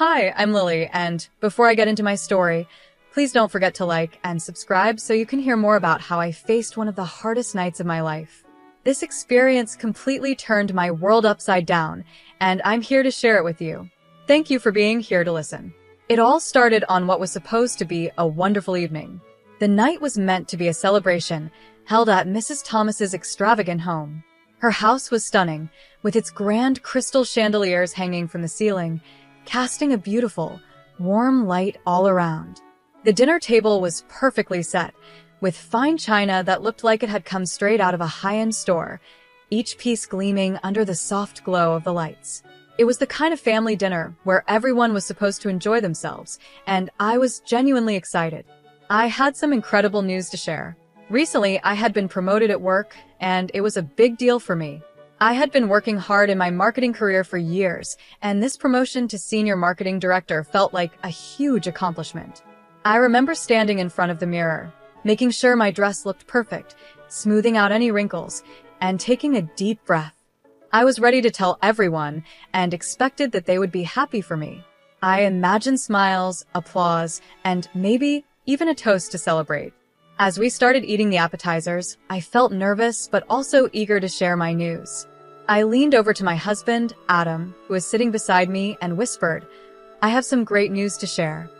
Hi, I'm Lily, and before I get into my story, please don't forget to like and subscribe so you can hear more about how I faced one of the hardest nights of my life. This experience completely turned my world upside down, and I'm here to share it with you. Thank you for being here to listen. It all started on what was supposed to be a wonderful evening. The night was meant to be a celebration held at Mrs. Thomas's extravagant home. Her house was stunning, with its grand crystal chandeliers hanging from the ceiling, casting a beautiful, warm light all around. The dinner table was perfectly set, with fine china that looked like it had come straight out of a high-end store, each piece gleaming under the soft glow of the lights. It was the kind of family dinner where everyone was supposed to enjoy themselves, and I was genuinely excited. I had some incredible news to share. Recently, I had been promoted at work, and it was a big deal for me. I had been working hard in my marketing career for years, and this promotion to senior marketing director felt like a huge accomplishment. I remember standing in front of the mirror, making sure my dress looked perfect, smoothing out any wrinkles, and taking a deep breath. I was ready to tell everyone and expected that they would be happy for me. I imagined smiles, applause, and maybe even a toast to celebrate. As we started eating the appetizers, I felt nervous but also eager to share my news. I leaned over to my husband, Adam, who was sitting beside me, and whispered, "I have some great news to share."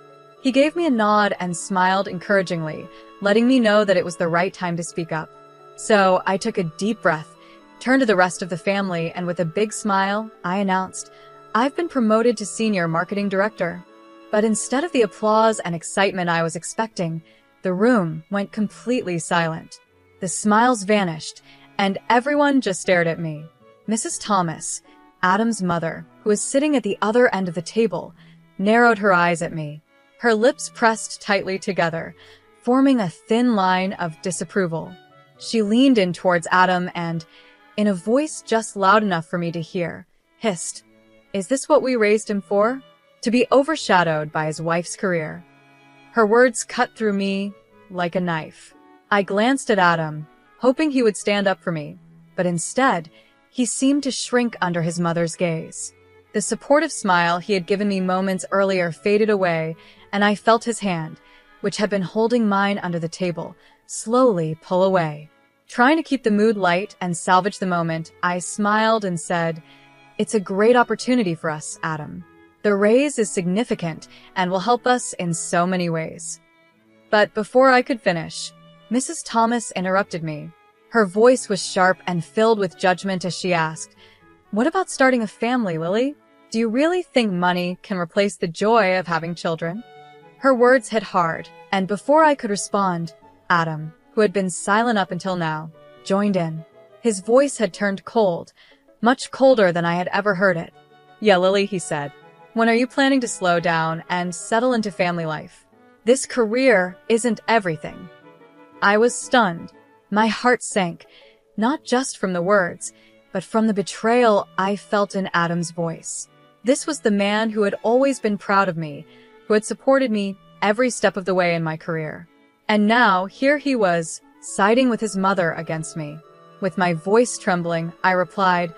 He gave me a nod and smiled encouragingly, letting me know that it was the right time to speak up. So I took a deep breath, turned to the rest of the family, and with a big smile, I announced, "I've been promoted to senior marketing director." But instead of the applause and excitement I was expecting, the room went completely silent. The smiles vanished, and everyone just stared at me. Mrs. Thomas, Adam's mother, who was sitting at the other end of the table, narrowed her eyes at me. Her lips pressed tightly together, forming a thin line of disapproval. She leaned in towards Adam and, in a voice just loud enough for me to hear, hissed, "Is this what we raised him for? To be overshadowed by his wife's career?" Her words cut through me like a knife. I glanced at Adam, hoping he would stand up for me, but instead, he seemed to shrink under his mother's gaze. The supportive smile he had given me moments earlier faded away, and I felt his hand, which had been holding mine under the table, slowly pull away. Trying to keep the mood light and salvage the moment, I smiled and said, "It's a great opportunity for us, Adam. The raise is significant and will help us in so many ways." But before I could finish, Mrs. Thomas interrupted me. Her voice was sharp and filled with judgment as she asked, "What about starting a family, Lily? Do you really think money can replace the joy of having children?" Her words hit hard, and before I could respond, Adam, who had been silent up until now, joined in. His voice had turned cold, much colder than I had ever heard it. "Yeah, Lily," he said. "When are you planning to slow down and settle into family life? This career isn't everything." I was stunned. My heart sank, not just from the words, but from the betrayal I felt in Adam's voice. This was the man who had always been proud of me, who had supported me every step of the way in my career. And now, here he was, siding with his mother against me. With my voice trembling, I replied,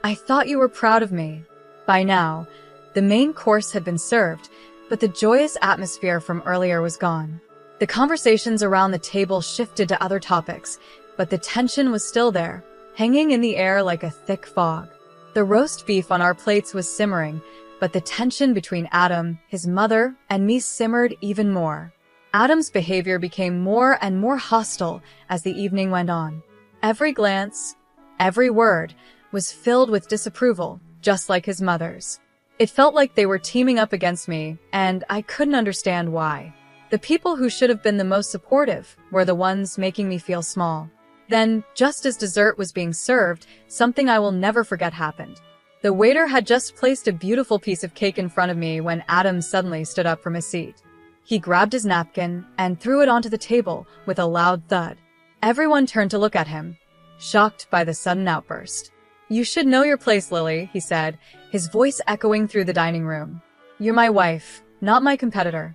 "I thought you were proud of me." By now, the main course had been served, but the joyous atmosphere from earlier was gone. The conversations around the table shifted to other topics, but the tension was still there, hanging in the air like a thick fog. The roast beef on our plates was simmering, but the tension between Adam, his mother, and me simmered even more. Adam's behavior became more and more hostile as the evening went on. Every glance, every word, was filled with disapproval, just like his mother's. It felt like they were teaming up against me, and I couldn't understand why. The people who should have been the most supportive were the ones making me feel small. Then, just as dessert was being served, something I will never forget happened. The waiter had just placed a beautiful piece of cake in front of me when Adam suddenly stood up from his seat. He grabbed his napkin and threw it onto the table with a loud thud. Everyone turned to look at him, shocked by the sudden outburst. "You should know your place, Lily," he said, his voice echoing through the dining room. "You're my wife, not my competitor."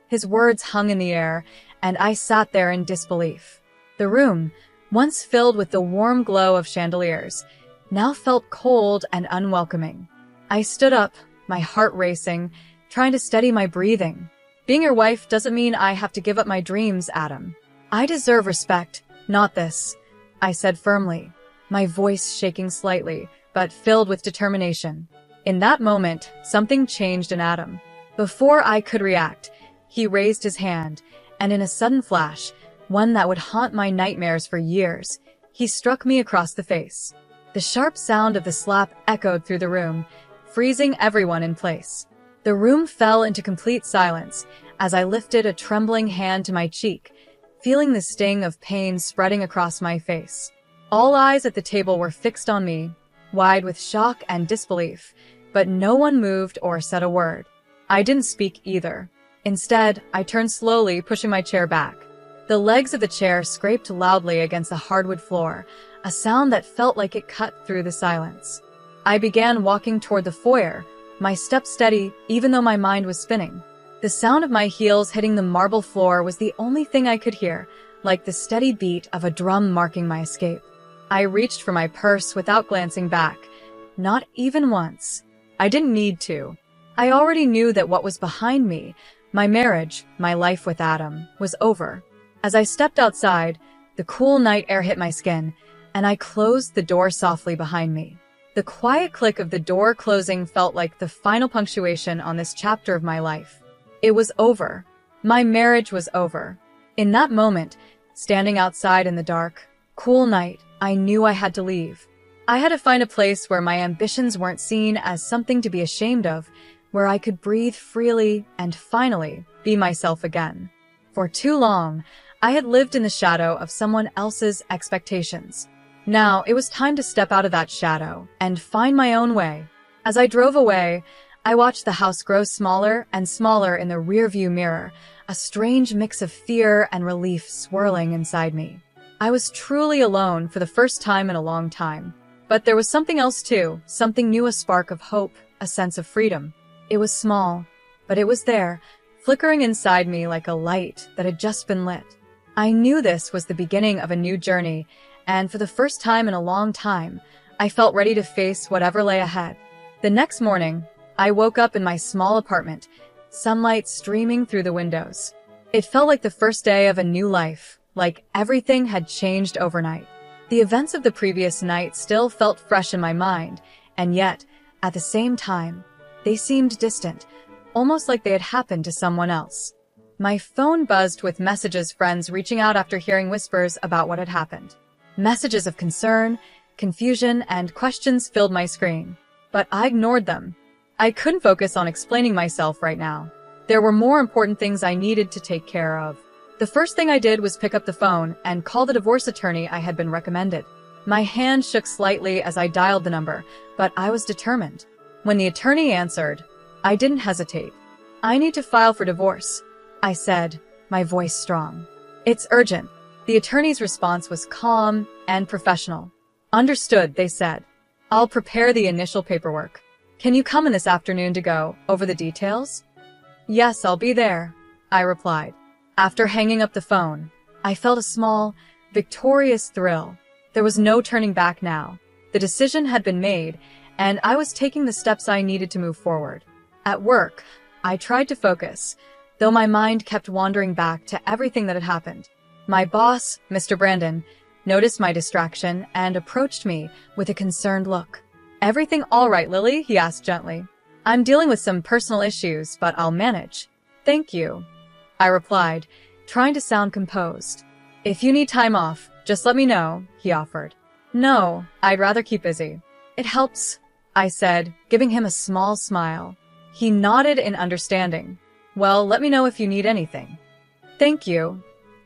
His words hung in the air, and I sat there in disbelief. The room, once filled with the warm glow of chandeliers, now felt cold and unwelcoming. I stood up, my heart racing, trying to steady my breathing. Being your wife doesn't mean I have to give up my dreams, Adam. I deserve respect, not this, I said firmly, my voice shaking slightly, but filled with determination. In that moment, something changed in Adam. Before I could react, he raised his hand, and in a sudden flash, one that would haunt my nightmares for years, he struck me across the face. The sharp sound of the slap echoed through the room, freezing everyone in place. The room fell into complete silence as I lifted a trembling hand to my cheek, feeling the sting of pain spreading across my face. All eyes at the table were fixed on me, wide with shock and disbelief, but no one moved or said a word. I didn't speak either. Instead, I turned slowly, pushing my chair back. The legs of the chair scraped loudly against the hardwood floor, a sound that felt like it cut through the silence. I began walking toward the foyer, my steps steady even though my mind was spinning. The sound of my heels hitting the marble floor was the only thing I could hear, like the steady beat of a drum marking my escape. I reached for my purse without glancing back, not even once. I didn't need to. I already knew that what was behind me, my marriage, my life with Adam, was over. As I stepped outside, the cool night air hit my skin, and I closed the door softly behind me. The quiet click of the door closing felt like the final punctuation on this chapter of my life. It was over. My marriage was over. In that moment, standing outside in the dark, cool night, I knew I had to leave. I had to find a place where my ambitions weren't seen as something to be ashamed of, where I could breathe freely and finally be myself again. For too long, I had lived in the shadow of someone else's expectations. Now, it was time to step out of that shadow and find my own way. As I drove away, I watched the house grow smaller and smaller in the rearview mirror, a strange mix of fear and relief swirling inside me. I was truly alone for the first time in a long time. But there was something else too, something new, a spark of hope, a sense of freedom. It was small, but it was there, flickering inside me like a light that had just been lit. I knew this was the beginning of a new journey, and for the first time in a long time, I felt ready to face whatever lay ahead. The next morning, I woke up in my small apartment, sunlight streaming through the windows. It felt like the first day of a new life, like everything had changed overnight. The events of the previous night still felt fresh in my mind, and yet, at the same time, they seemed distant, almost like they had happened to someone else. My phone buzzed with messages, friends reaching out after hearing whispers about what had happened. Messages of concern, confusion, and questions filled my screen, but I ignored them. I couldn't focus on explaining myself right now. There were more important things I needed to take care of. The first thing I did was pick up the phone and call the divorce attorney I had been recommended. My hand shook slightly as I dialed the number, but I was determined. When the attorney answered, I didn't hesitate. I need to file for divorce, I said, my voice strong. It's urgent. The attorney's response was calm and professional. Understood, they said. I'll prepare the initial paperwork. Can you come in this afternoon to go over the details? Yes, I'll be there, I replied. After hanging up the phone, I felt a small, victorious thrill. There was no turning back now. The decision had been made, and I was taking the steps I needed to move forward. At work, I tried to focus, though my mind kept wandering back to everything that had happened. My boss, Mr. Brandon, noticed my distraction and approached me with a concerned look. Everything all right, Lily? He asked gently. I'm dealing with some personal issues, but I'll manage. Thank you, I replied, trying to sound composed. If you need time off, just let me know, he offered. No, I'd rather keep busy. It helps, I said, giving him a small smile. He nodded in understanding. Well, let me know if you need anything. Thank you,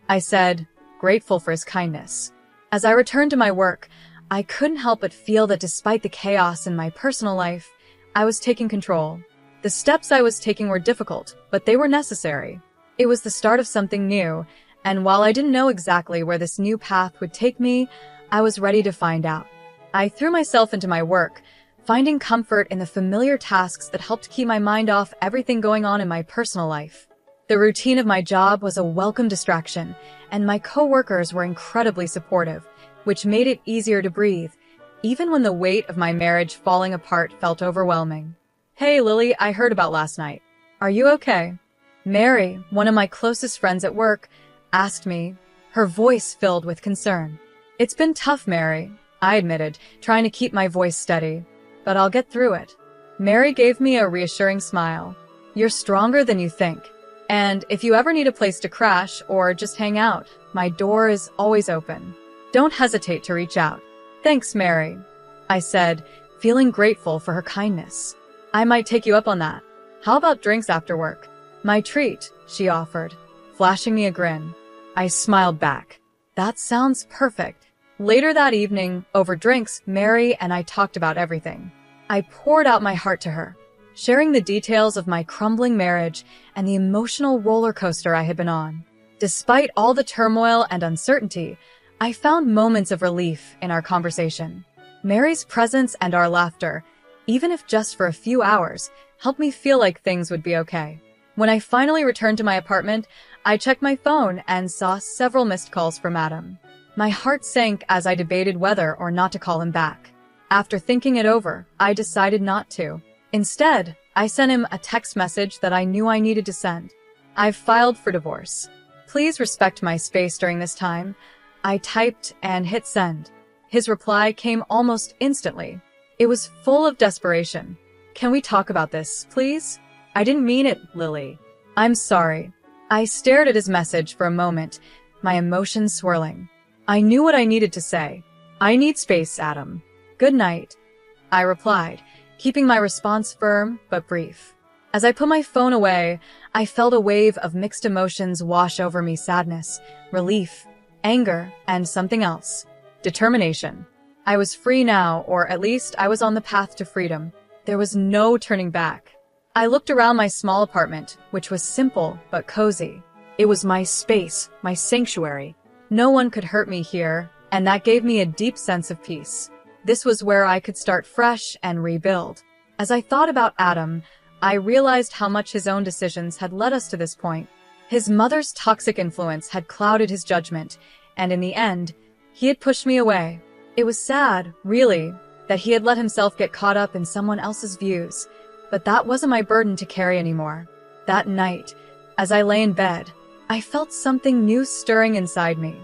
I said, grateful for his kindness. As I returned to my work, I couldn't help but feel that despite the chaos in my personal life, I was taking control. The steps I was taking were difficult, but they were necessary. It was the start of something new, and while I didn't know exactly where this new path would take me, I was ready to find out. I threw myself into my work, finding comfort in the familiar tasks that helped keep my mind off everything going on in my personal life. The routine of my job was a welcome distraction, and my coworkers were incredibly supportive, which made it easier to breathe, even when the weight of my marriage falling apart felt overwhelming. Hey, Lily, I heard about last night. Are you okay? Mary, one of my closest friends at work, asked me, her voice filled with concern. It's been tough, Mary, I admitted, trying to keep my voice steady. But I'll get through it. Mary gave me a reassuring smile. You're stronger than you think. And if you ever need a place to crash or just hang out, my door is always open. Don't hesitate to reach out. Thanks, Mary, I said, feeling grateful for her kindness. I might take you up on that. How about drinks after work? My treat, she offered, flashing me a grin. I smiled back. That sounds perfect. Later that evening, over drinks, Mary and I talked about everything. I poured out my heart to her, sharing the details of my crumbling marriage and the emotional roller coaster I had been on. Despite all the turmoil and uncertainty, I found moments of relief in our conversation. Mary's presence and our laughter, even if just for a few hours, helped me feel like things would be okay. When I finally returned to my apartment, I checked my phone and saw several missed calls from Adam. My heart sank as I debated whether or not to call him back. After thinking it over, I decided not to. Instead, I sent him a text message that I knew I needed to send. I've filed for divorce. Please respect my space during this time. I typed and hit send. His reply came almost instantly. It was full of desperation. Can we talk about this, please? I didn't mean it, Lily. I'm sorry. I stared at his message for a moment, my emotions swirling. I knew what I needed to say. I need space, Adam. Good night, I replied, keeping my response firm but brief. As I put my phone away, I felt a wave of mixed emotions wash over me: sadness, relief, anger, and something else. Determination. I was free now, or at least I was on the path to freedom. There was no turning back. I looked around my small apartment, which was simple but cozy. It was my space, my sanctuary. No one could hurt me here, and that gave me a deep sense of peace. This was where I could start fresh and rebuild. As I thought about Adam, I realized how much his own decisions had led us to this point. His mother's toxic influence had clouded his judgment, and in the end, he had pushed me away. It was sad, really, that he had let himself get caught up in someone else's views, but that wasn't my burden to carry anymore. That night, as I lay in bed, I felt something new stirring inside me.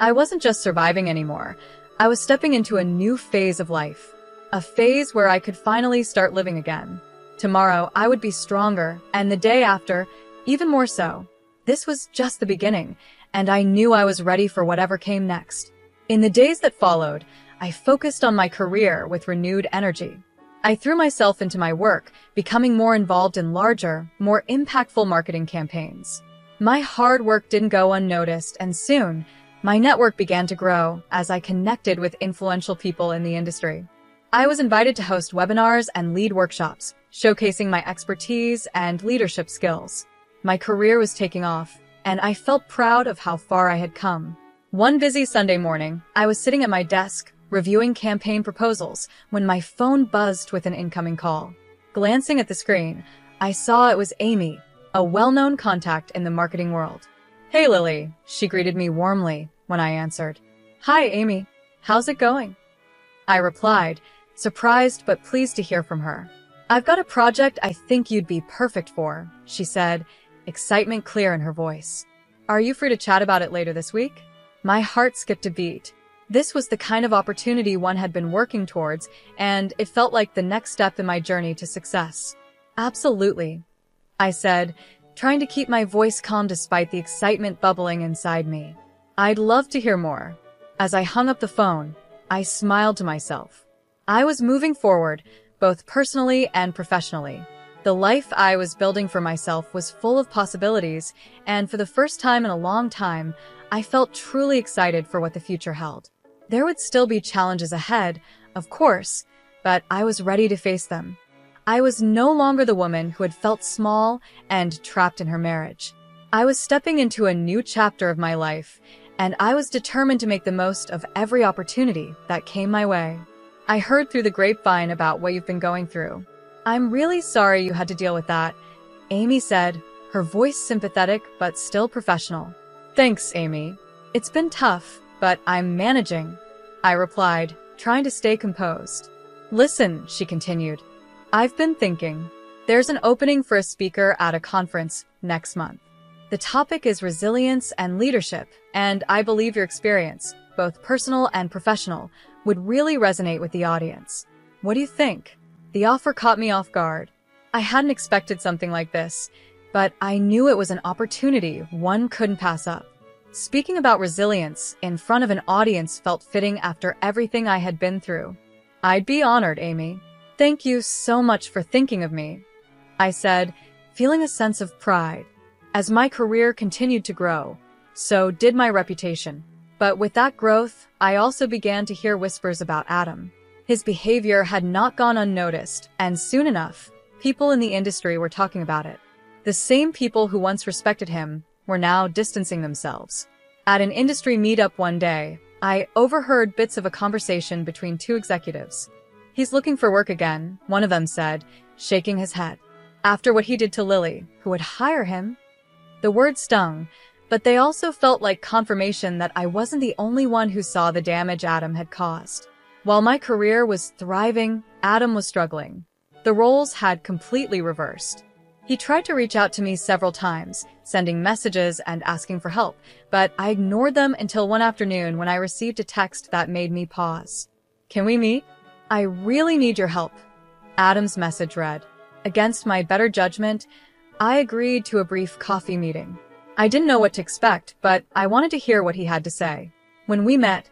I wasn't just surviving anymore. I was stepping into a new phase of life. A phase where I could finally start living again. Tomorrow, I would be stronger, and the day after, even more so. This was just the beginning, and I knew I was ready for whatever came next. In the days that followed, I focused on my career with renewed energy. I threw myself into my work, becoming more involved in larger, more impactful marketing campaigns. My hard work didn't go unnoticed, and soon, my network began to grow as I connected with influential people in the industry. I was invited to host webinars and lead workshops, showcasing my expertise and leadership skills. My career was taking off, and I felt proud of how far I had come. One busy Sunday morning, I was sitting at my desk, reviewing campaign proposals, when my phone buzzed with an incoming call. Glancing at the screen, I saw it was Amy, a well-known contact in the marketing world. Hey, Lily, she greeted me warmly when I answered. Hi, Amy. How's it going? I replied, surprised but pleased to hear from her. I've got a project I think you'd be perfect for, she said, excitement clear in her voice. Are you free to chat about it later this week? My heart skipped a beat. This was the kind of opportunity one had been working towards, and it felt like the next step in my journey to success. Absolutely, I said, trying to keep my voice calm despite the excitement bubbling inside me. I'd love to hear more. As I hung up the phone, I smiled to myself. I was moving forward, both personally and professionally. The life I was building for myself was full of possibilities, and for the first time in a long time, I felt truly excited for what the future held. There would still be challenges ahead, of course, but I was ready to face them. I was no longer the woman who had felt small and trapped in her marriage. I was stepping into a new chapter of my life, and I was determined to make the most of every opportunity that came my way. I heard through the grapevine about what you've been going through. I'm really sorry you had to deal with that, Amy said, her voice sympathetic but still professional. Thanks, Amy. It's been tough, but I'm managing, I replied, trying to stay composed. Listen, she continued. I've been thinking. There's an opening for a speaker at a conference next month. The topic is resilience and leadership, and I believe your experience, both personal and professional, would really resonate with the audience. What do you think? The offer caught me off guard. I hadn't expected something like this, but I knew it was an opportunity one couldn't pass up. Speaking about resilience in front of an audience felt fitting after everything I had been through. I'd be honored, Amy. Thank you so much for thinking of me, I said, feeling a sense of pride. As my career continued to grow, so did my reputation. But with that growth, I also began to hear whispers about Adam. His behavior had not gone unnoticed, and soon enough, people in the industry were talking about it. The same people who once respected him were now distancing themselves. At an industry meetup one day, I overheard bits of a conversation between two executives. "He's looking for work again," one of them said, shaking his head. After what he did to Lily, who would hire him? The words stung, but they also felt like confirmation that I wasn't the only one who saw the damage Adam had caused. While my career was thriving, Adam was struggling. The roles had completely reversed. He tried to reach out to me several times, sending messages and asking for help, but I ignored them until one afternoon when I received a text that made me pause. "Can we meet? I really need your help," Adam's message read. Against my better judgment, I agreed to a brief coffee meeting. I didn't know what to expect, but I wanted to hear what he had to say. When we met,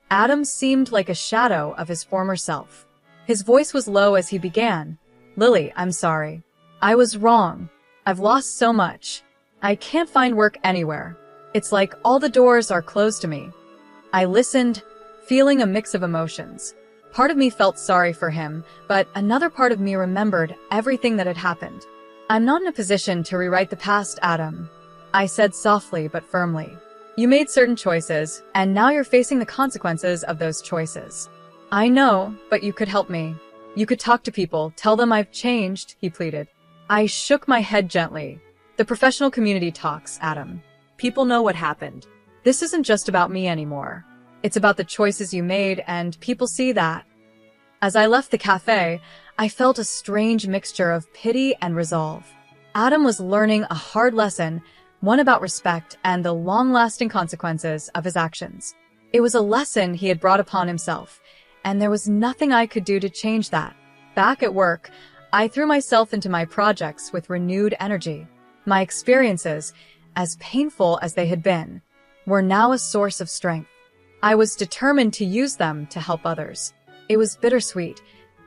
Adam seemed like a shadow of his former self. His voice was low as he began. "Lily, I'm sorry. I was wrong. I've lost so much. I can't find work anywhere. It's like all the doors are closed to me." I listened, feeling a mix of emotions. Part of me felt sorry for him, but another part of me remembered everything that had happened. "I'm not in a position to rewrite the past, Adam," I said softly but firmly. "You made certain choices, and now you're facing the consequences of those choices." "I know, but you could help me. You could talk to people, tell them I've changed," he pleaded. I shook my head gently. "The professional community talks, Adam. People know what happened. This isn't just about me anymore. It's about the choices you made, and people see that." As I left the cafe, I felt a strange mixture of pity and resolve. Adam was learning a hard lesson, one about respect and the long-lasting consequences of his actions. It was a lesson he had brought upon himself, and there was nothing I could do to change that. Back at work, I threw myself into my projects with renewed energy. My experiences, as painful as they had been, were now a source of strength. I was determined to use them to help others. It was bittersweet,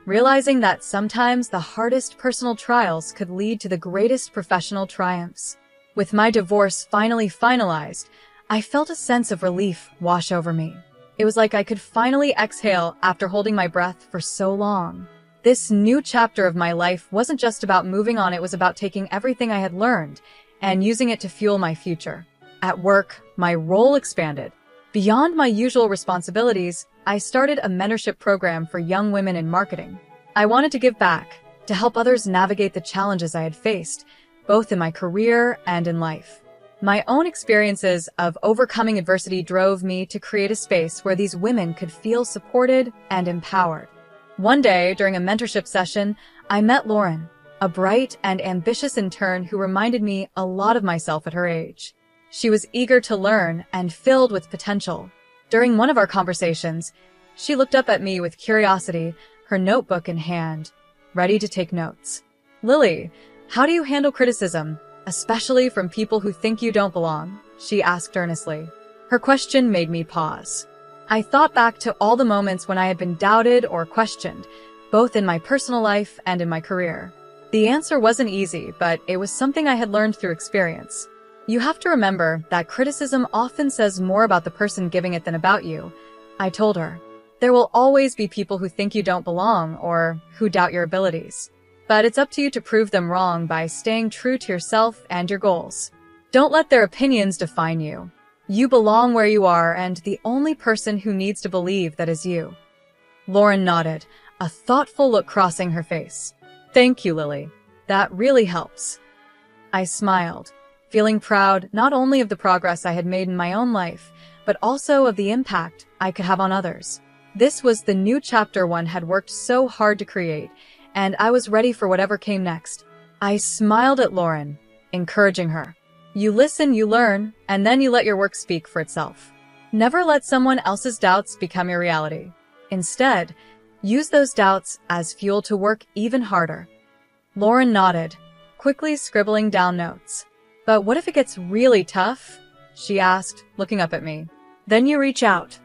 realizing that sometimes the hardest personal trials could lead to the greatest professional triumphs. With my divorce finally finalized, I felt a sense of relief wash over me. It was like I could finally exhale after holding my breath for so long. This new chapter of my life wasn't just about moving on, it was about taking everything I had learned and using it to fuel my future. At work, my role expanded. Beyond my usual responsibilities, I started a mentorship program for young women in marketing. I wanted to give back, to help others navigate the challenges I had faced, both in my career and in life. My own experiences of overcoming adversity drove me to create a space where these women could feel supported and empowered. One day, during a mentorship session, I met Lauren, a bright and ambitious intern who reminded me a lot of myself at her age. She was eager to learn and filled with potential. During one of our conversations, she looked up at me with curiosity, her notebook in hand, ready to take notes. "Lily, how do you handle criticism, especially from people who think you don't belong?" she asked earnestly. Her question made me pause. I thought back to all the moments when I had been doubted or questioned, both in my personal life and in my career. The answer wasn't easy, but it was something I had learned through experience. "You have to remember that criticism often says more about the person giving it than about you," I told her. "There will always be people who think you don't belong or who doubt your abilities. But it's up to you to prove them wrong by staying true to yourself and your goals. Don't let their opinions define you. You belong where you are, and the only person who needs to believe that is you." Lauren nodded, a thoughtful look crossing her face. "Thank you, Lily. That really helps." I smiled, feeling proud not only of the progress I had made in my own life, but also of the impact I could have on others. This was the new chapter one had worked so hard to create, and I was ready for whatever came next. I smiled at Lauren, encouraging her. You listen, you learn, and then you let your work speak for itself. Never let someone else's doubts become your reality. Instead, use those doubts as fuel to work even harder. Lauren nodded, quickly scribbling down notes. But what if it gets really tough? She asked, looking up at me. Then you reach out,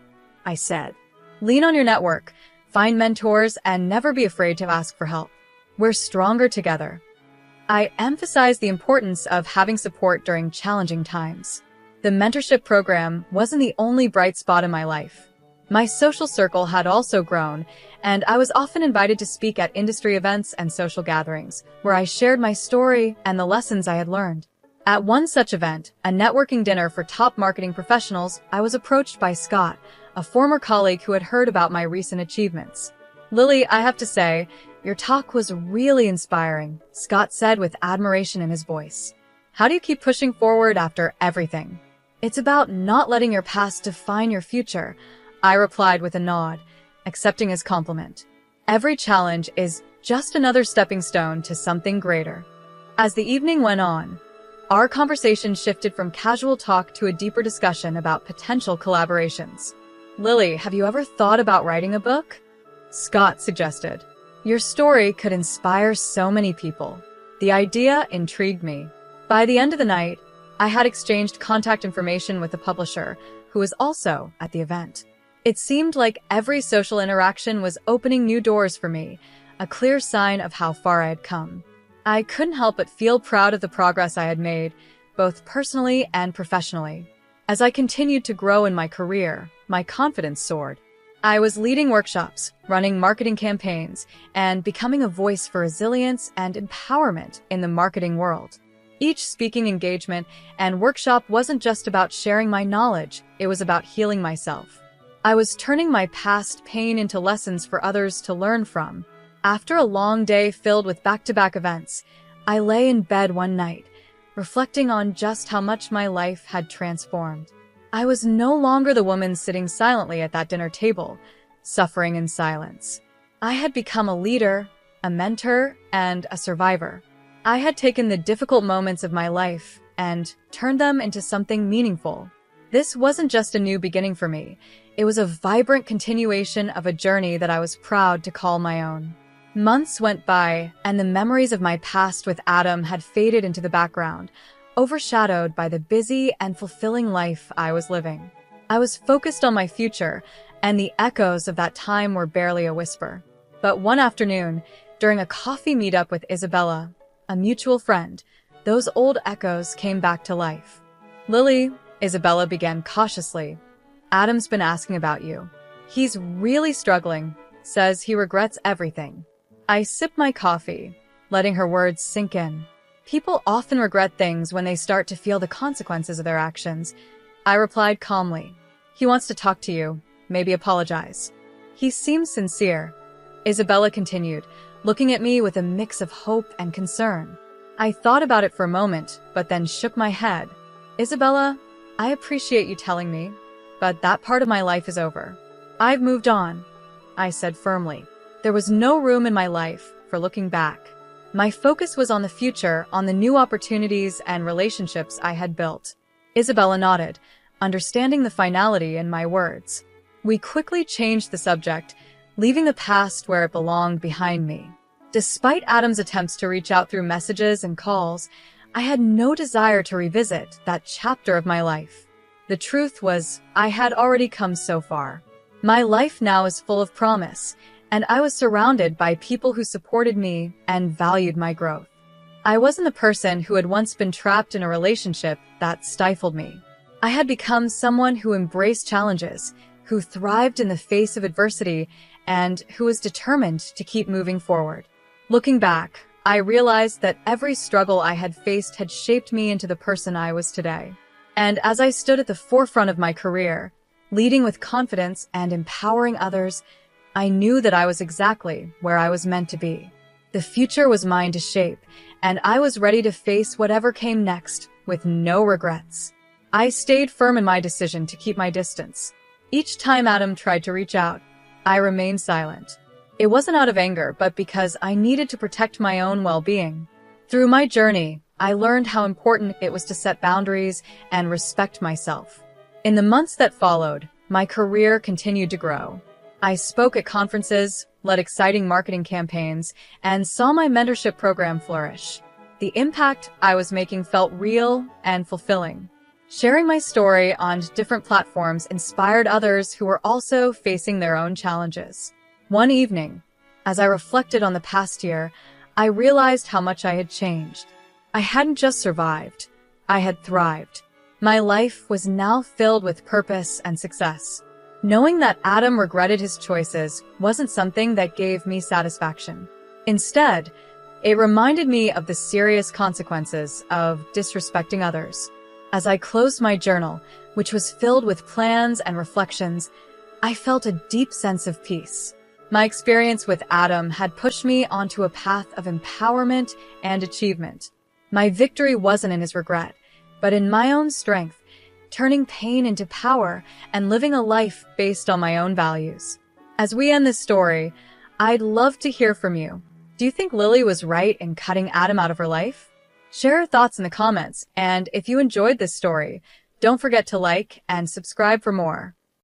I said. Lean on your network, find mentors, and never be afraid to ask for help. We're stronger together. I emphasized the importance of having support during challenging times. The mentorship program wasn't the only bright spot in my life. My social circle had also grown, and I was often invited to speak at industry events and social gatherings, where I shared my story and the lessons I had learned. At one such event, a networking dinner for top marketing professionals, I was approached by Scott, a former colleague who had heard about my recent achievements. Lily, I have to say, your talk was really inspiring, Scott said with admiration in his voice. How do you keep pushing forward after everything? It's about not letting your past define your future, I replied with a nod, accepting his compliment. Every challenge is just another stepping stone to something greater. As the evening went on, our conversation shifted from casual talk to a deeper discussion about potential collaborations. Lily, have you ever thought about writing a book? Scott suggested. Your story could inspire so many people. The idea intrigued me. By the end of the night, I had exchanged contact information with the publisher, who was also at the event. It seemed like every social interaction was opening new doors for me, a clear sign of how far I had come. I couldn't help but feel proud of the progress I had made, both personally and professionally. As I continued to grow in my career, my confidence soared. I was leading workshops, running marketing campaigns, and becoming a voice for resilience and empowerment in the marketing world. Each speaking engagement and workshop wasn't just about sharing my knowledge, it was about healing myself. I was turning my past pain into lessons for others to learn from. After a long day filled with back-to-back events, I lay in bed one night, reflecting on just how much my life had transformed. I was no longer the woman sitting silently at that dinner table, suffering in silence. I had become a leader, a mentor, and a survivor. I had taken the difficult moments of my life and turned them into something meaningful. This wasn't just a new beginning for me. It was a vibrant continuation of a journey that I was proud to call my own. Months went by, and the memories of my past with Adam had faded into the background, overshadowed by the busy and fulfilling life I was living. I was focused on my future, and the echoes of that time were barely a whisper. But one afternoon, during a coffee meetup with Isabella, a mutual friend, those old echoes came back to life. Lily, Isabella began cautiously, Adam's been asking about you. He's really struggling, says he regrets everything. I sipped my coffee, letting her words sink in. People often regret things when they start to feel the consequences of their actions. I replied calmly. He wants to talk to you, maybe apologize. He seems sincere. Isabella continued, looking at me with a mix of hope and concern. I thought about it for a moment, but then shook my head. Isabella, I appreciate you telling me, but that part of my life is over. I've moved on, I said firmly. There was no room in my life for looking back. My focus was on the future, on the new opportunities and relationships I had built. Isabella nodded, understanding the finality in my words. We quickly changed the subject, leaving the past where it belonged behind me. Despite Adam's attempts to reach out through messages and calls, I had no desire to revisit that chapter of my life. The truth was, I had already come so far. My life now is full of promise, and I was surrounded by people who supported me and valued my growth. I wasn't the person who had once been trapped in a relationship that stifled me. I had become someone who embraced challenges, who thrived in the face of adversity, and who was determined to keep moving forward. Looking back, I realized that every struggle I had faced had shaped me into the person I was today. And as I stood at the forefront of my career, leading with confidence and empowering others, I knew that I was exactly where I was meant to be. The future was mine to shape, and I was ready to face whatever came next with no regrets. I stayed firm in my decision to keep my distance. Each time Adam tried to reach out, I remained silent. It wasn't out of anger, but because I needed to protect my own well-being. Through my journey, I learned how important it was to set boundaries and respect myself. In the months that followed, my career continued to grow. I spoke at conferences, led exciting marketing campaigns, and saw my mentorship program flourish. The impact I was making felt real and fulfilling. Sharing my story on different platforms inspired others who were also facing their own challenges. One evening, as I reflected on the past year, I realized how much I had changed. I hadn't just survived, I had thrived. My life was now filled with purpose and success. Knowing that Adam regretted his choices wasn't something that gave me satisfaction. Instead, it reminded me of the serious consequences of disrespecting others. As I closed my journal, which was filled with plans and reflections, I felt a deep sense of peace. My experience with Adam had pushed me onto a path of empowerment and achievement. My victory wasn't in his regret, but in my own strength, turning pain into power and living a life based on my own values. As we end this story, I'd love to hear from you. Do you think Lily was right in cutting Adam out of her life? Share your thoughts in the comments, and if you enjoyed this story, don't forget to like and subscribe for more.